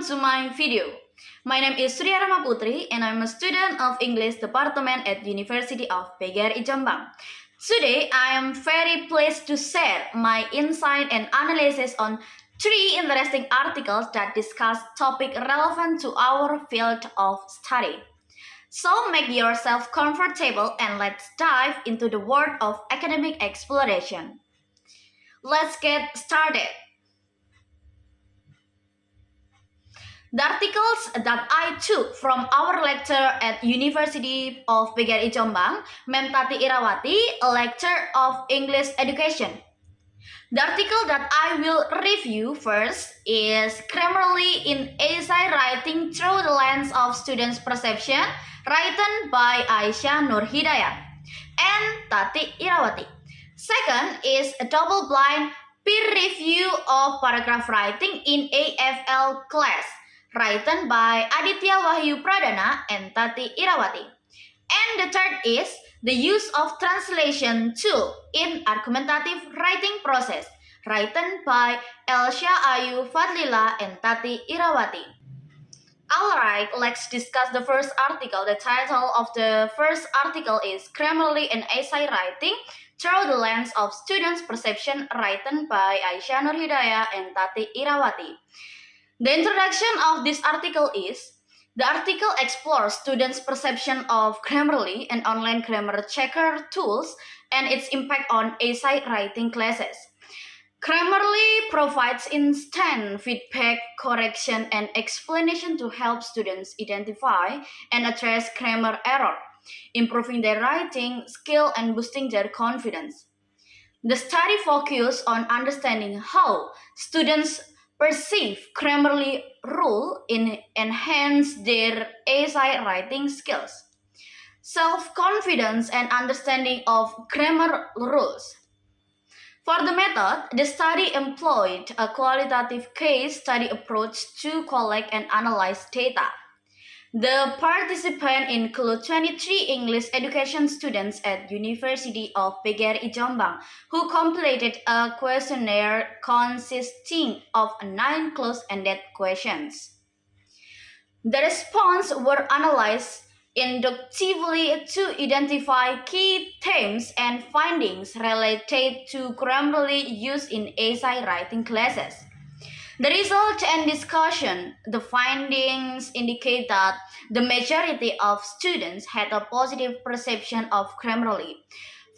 to my video. My name is Surya Rahma Putri and I'm a student of English Department at University of PGRI Jombang. Today, I am very pleased to share my insight and analysis on 3 interesting articles that discuss topics relevant to our field of study. So make yourself comfortable and let's dive into the world of academic exploration. Let's get started. The articles that I took from our lecture at University of PGRI Jombang, Mem Tati Irawati, a lecture of English education. The article that I will review first is Grammarly in Essay Writing Through the Lens of Students' Perception, written by Aisyah Nur Hidayat and Tati Irawati. Second is a double-blind peer review of paragraph writing in AFL class, written by Aditya Wahyu Pradana and Tati Irawati. And the third is the use of translation tool in argumentative writing process, written by Elsha Ayu Fadlila and Tati Irawati. Alright, let's discuss the first article. The title of the first article is Grammarly and Essay Writing Through the Lens of Students' Perception, written by Aisyah Nur Hidayat and Tati Irawati. The introduction of this article is, the article explores students' perception of Grammarly and online grammar checker tools and its impact on essay writing classes. Grammarly provides instant feedback, correction, and explanation to help students identify and address grammar error, improving their writing skill and boosting their confidence. The study focuses on understanding how students perceive Grammarly rule in enhance their essay writing skills, self-confidence, and understanding of grammar rules. For the method, the study employed a qualitative case study approach to collect and analyze data. The participants include 23 English education students at University of PGRI Jombang who completed a questionnaire consisting of 9 close-ended questions. The responses were analyzed inductively to identify key themes and findings related to Grammarly used in essay writing classes. The result and discussion, the findings indicate that the majority of students had a positive perception of Grammarly.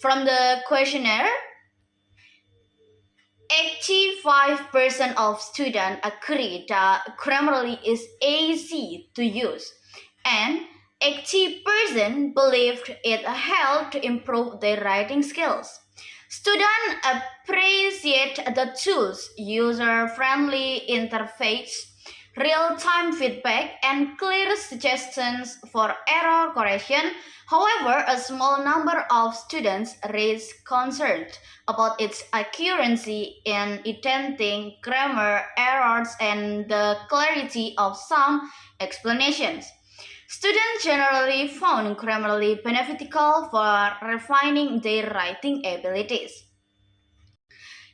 From the questionnaire, 85% of students agreed that Grammarly is easy to use, and 80% believed it helped improve their writing skills. Students appreciate the tool's user-friendly interface, real-time feedback, and clear suggestions for error correction. However, a small number of students raised concerns about its accuracy in identifying grammar errors and the clarity of some explanations. Students generally found Grammarly beneficial for refining their writing abilities.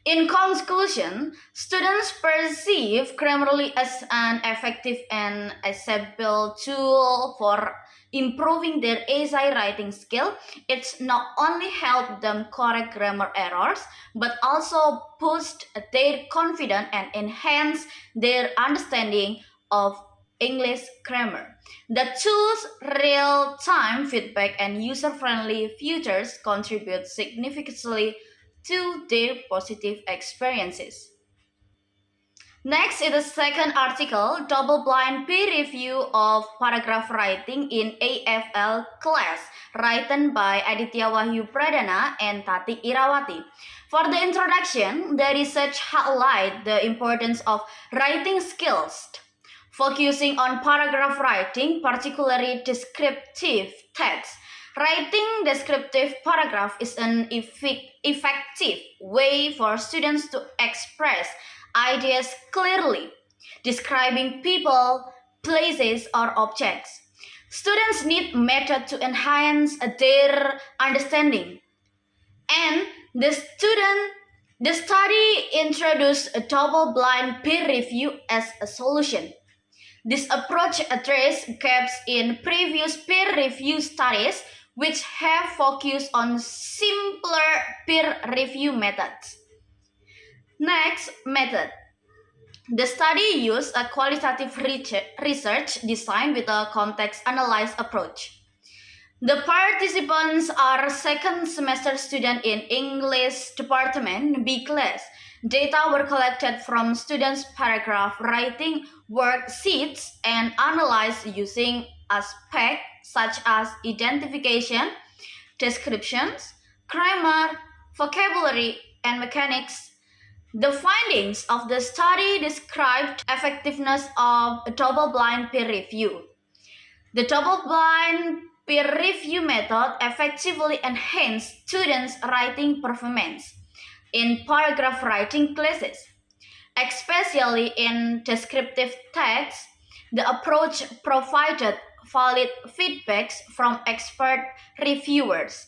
In conclusion, students perceive Grammarly as an effective and accessible tool for improving their essay writing skill. It's not only helped them correct grammar errors, but also boost their confidence and enhance their understanding of English grammar. The tool's real-time feedback and user-friendly features contribute significantly to their positive experiences. Next is the second article, double-blind peer review of paragraph writing in AFL class, written by Aditya Wahyu Pradana and Tati Irawati. For the introduction, the research highlights the importance of writing skills, focusing on paragraph writing, particularly descriptive text. Writing descriptive paragraph is an effective way for students to express ideas clearly, describing people, places, or objects. Students need method to enhance their understanding, and the study introduced a double-blind peer review as a solution. This approach addresses gaps in previous peer-reviewed studies which have focused on simpler peer review methods. Next method. The study used a qualitative research design with a context analyzed approach. The participants are second semester students in English department B class. Data were collected from students' paragraph writing worksheets and analyzed using aspects such as identification, descriptions, grammar, vocabulary, and mechanics. The findings of the study described effectiveness of a double-blind peer review. The double-blind peer review method effectively enhanced students' writing performance in paragraph writing classes. Especially in descriptive text, the approach provided valid feedbacks from expert reviewers.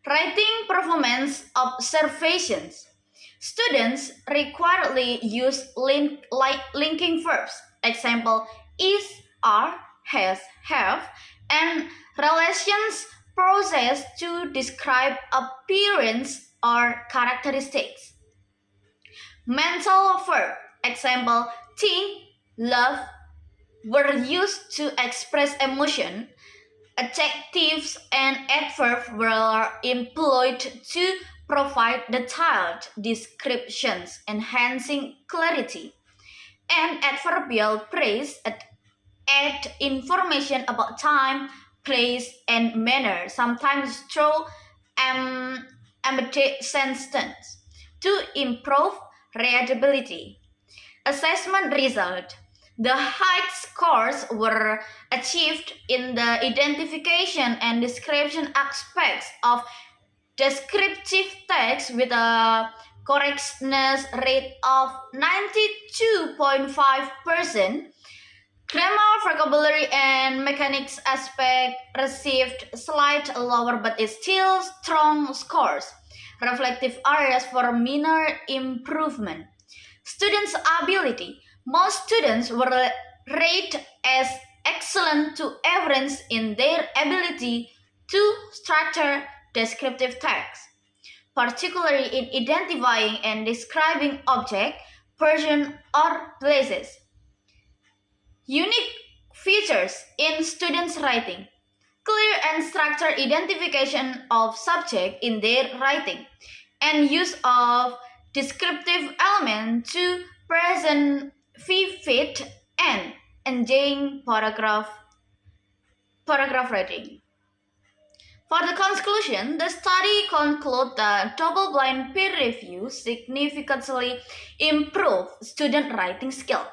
Writing performance observations. Students requiredly use linking verbs, example is, are, has, have, and relations process to describe appearance or characteristics. Mental verb, example think, love, were used to express emotion. Adjectives and adverbs were employed to provide detailed descriptions, enhancing clarity. And adverbial praise add information about time, place, and manner, sometimes through embedded sentence, to improve readability. Assessment result. The high scores were achieved in the identification and description aspects of descriptive text with a correctness rate of 92.5%. Grammar, vocabulary, and mechanics aspect received slight lower but is still strong scores. Reflective areas for minor improvement. Students' ability. Most students were rated as excellent to average in their ability to structure descriptive text, particularly in identifying and describing objects, person, or places. Unique features in students' writing. Clear and structured identification of subject in their writing, and use of descriptive elements to present vivid and engaging paragraph writing. For the conclusion, the study concluded that double-blind peer review significantly improved student writing skill,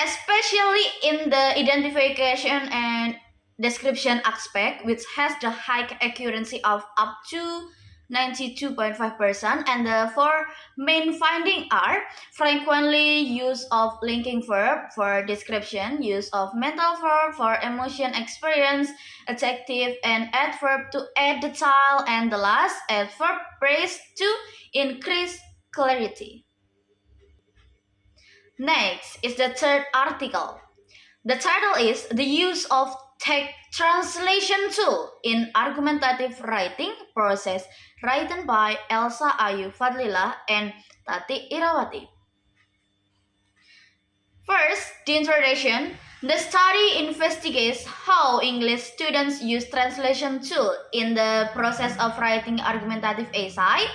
especially in the identification and description aspect, which has the high accuracy of up to 92.5%, and the four main findings are frequently use of linking verb for description, use of mental verb for emotion experience, adjective and adverb to add detail, and the last adverb praise to increase clarity. Next is the third article. The title is The Use of Text Translation Tool in Argumentative Writing Process, written by Elsa Ayu Fadlila and Tati Irawati. First, the introduction. The study investigates how English students use translation tool in the process of writing argumentative essay.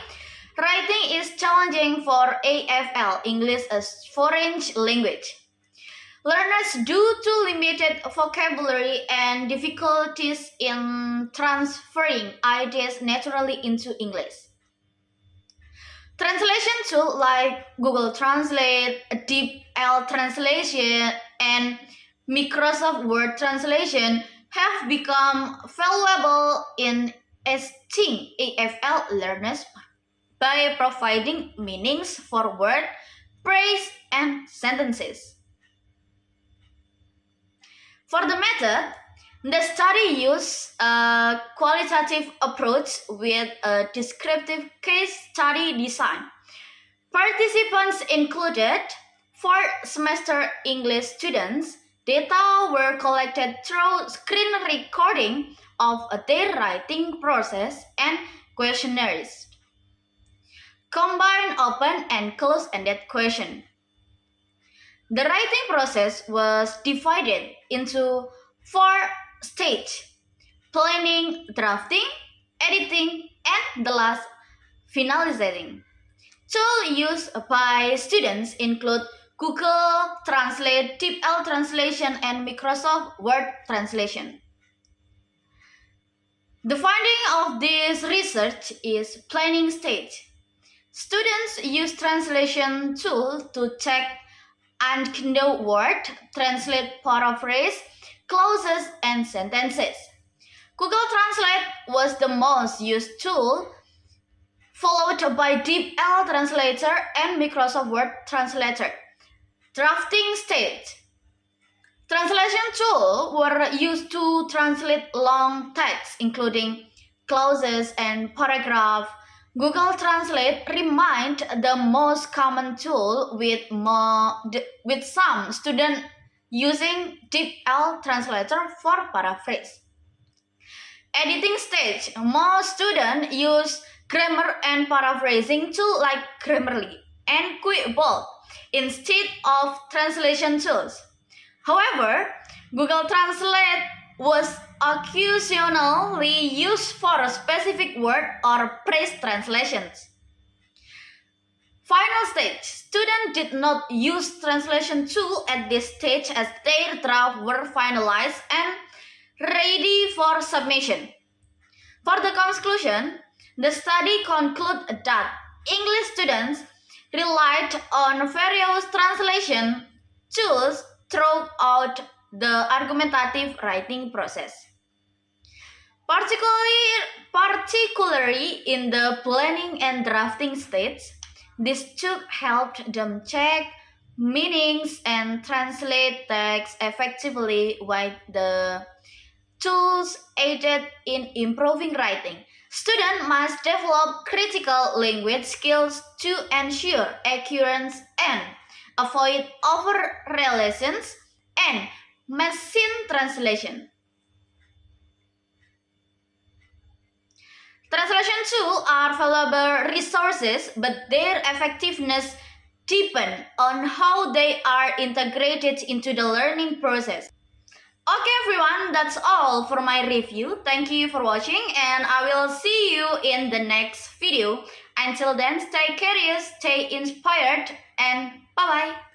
Writing is challenging for AFL, English as Foreign Language. Learners due to limited vocabulary and difficulties in transferring ideas naturally into English. Translation tools like Google Translate, DeepL Translation, and Microsoft Word Translation have become valuable in assisting AFL learners by providing meanings for word, phrase, and sentences. For the method, the study used a qualitative approach with a descriptive case study design. Participants included For semester English students, data were collected through screen recording of their writing process and questionnaires. Combine open and close-ended question. The writing process was divided into 4 stages: planning, drafting, editing, and the last, finalizing. Tools used by students include Google Translate, DeepL Translation, and Microsoft Word Translation. The finding of this research is planning stage. Students use translation tool to check unknown word, translate paraphrase, clauses, and sentences. Google Translate was the most used tool, followed by DeepL Translator and Microsoft Word Translator. Drafting stage. Translation tools were used to translate long text, including clauses and paragraph. Google Translate remained the most common tool, with some students using DeepL Translator for paraphrase. Editing stage. Most students use grammar and paraphrasing tools like Grammarly and Quickbolt instead of translation tools. However, Google Translate was occasionally used for specific word or phrase translations. Final stage. Students did not use translation tool at this stage as their drafts were finalized and ready for submission. For the conclusion, the study concluded that English students relied on various translation tools throughout the argumentative writing process. Particularly in the planning and drafting stage, this tool helped them check meanings and translate text effectively, while the tools aided in improving writing. Students must develop critical language skills to ensure accuracy and avoid over-reliance and machine translation. Translation tools are valuable resources, but their effectiveness depends on how they are integrated into the learning process. Okay everyone, that's all for my review. Thank you for watching and I will see you in the next video. Until then, stay curious, stay inspired, and bye-bye.